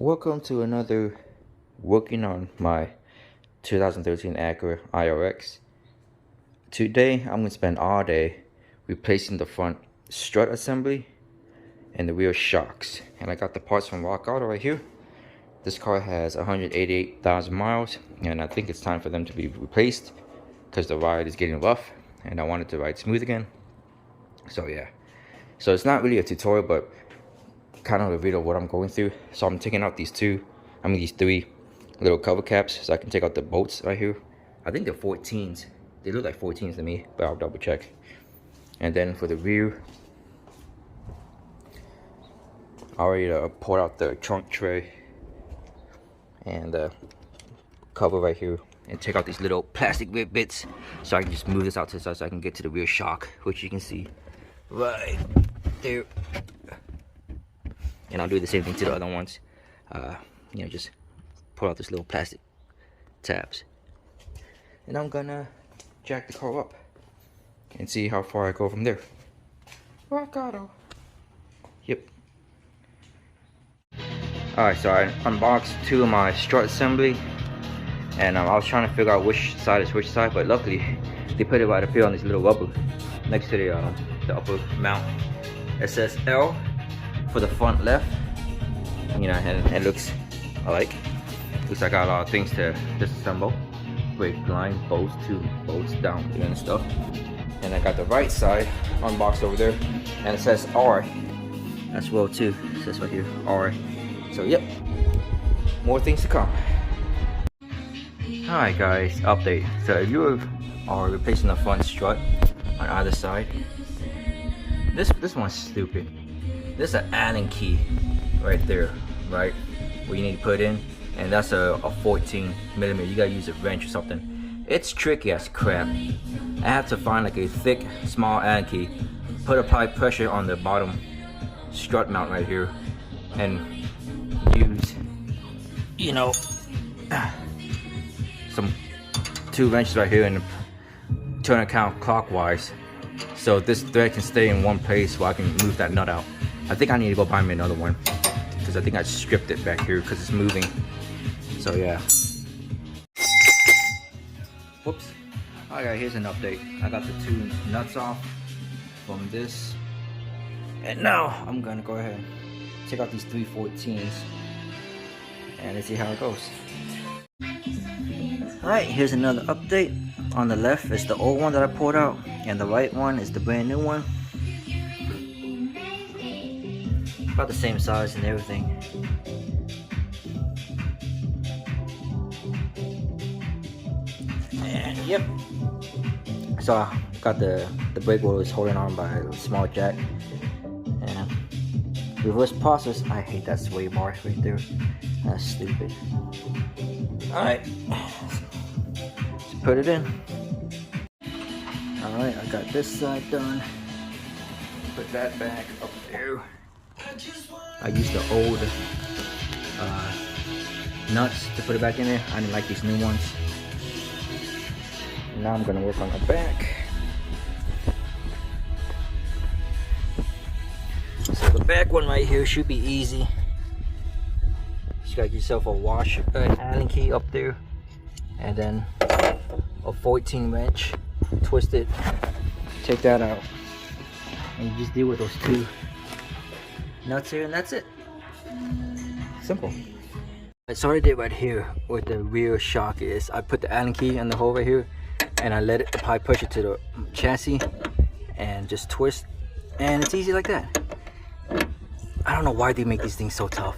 Welcome to another working on my 2013 Acura IRX. Today I'm going to spend all day replacing the front strut assembly and the rear shocks. And I got the parts from Rock Auto right here. This car has 188,000 miles and I think it's time for them to be replaced because the ride is getting rough and I want it to ride smooth again. So yeah, so it's not really a tutorial but kind of a video of what I'm going through. So I'm taking out these three little cover caps so I can take out the bolts right here. I think they're 14s. They look like 14s to me, but I'll double check. And then for the rear, I already poured out the trunk tray and the cover right here, and take out these little plastic rib bits so I can just move this out to the side so I can get to the rear shock, which you can see right there. And I'll do the same thing to the other ones. Just pull out this little plastic tabs. And I'm gonna jack the car up and see how far I go from there. Rock Auto. Yep. Alright, so I unboxed two of my strut assembly. And I was trying to figure out which side is which side, but luckily they put it right up here on this little rubber next to the upper mount. It says L for the front left, and it looks alike. Looks like I got a lot of things to disassemble. Brake line, bolts, two bolts down there and stuff. And I got the right side unboxed over there, and it says R as well too. It says right here R. So yep, more things to come. Alright guys, update. So if you are replacing the front strut on either side, this one's stupid. There's an Allen key right there, right, where you need to put in, and that's a 14 millimeter. You gotta use a wrench or something. It's tricky as crap. I have to find like a thick, small Allen key, apply pressure on the bottom strut mount right here, and use, some two wrenches right here and turn it counterclockwise, so this thread can stay in one place while I can move that nut out. I think I need to go buy me another one because I think I stripped it back here because it's moving. So yeah. Whoops. Alright, here's an update. I got the two nuts off from this. And now I'm gonna go ahead and check out these 314s and let's see how it goes. Alright, here's another update. On the left is the old one that I pulled out, and the right one is the brand new one. About the same size and everything. And yep. So I got the brake roll is holding on by a small jack. And reverse process. I hate that sway bar right there. That's stupid. Alright. Let's put it in. Alright, I got this side done. Put that back up there. I used the old nuts to put it back in there. I didn't like these new ones. Now I'm gonna work on the back. So the back one right here should be easy. Just got yourself a washer, an Allen key up there, and then a 14 wrench. Twist it, take that out, and you just deal with those two nuts here, and that's it. Simple. So what I did right here with the rear shock is I put the Allen key in the hole right here, and I let it apply pressure to the chassis, and just twist, and it's easy like that. I don't know why they make these things so tough.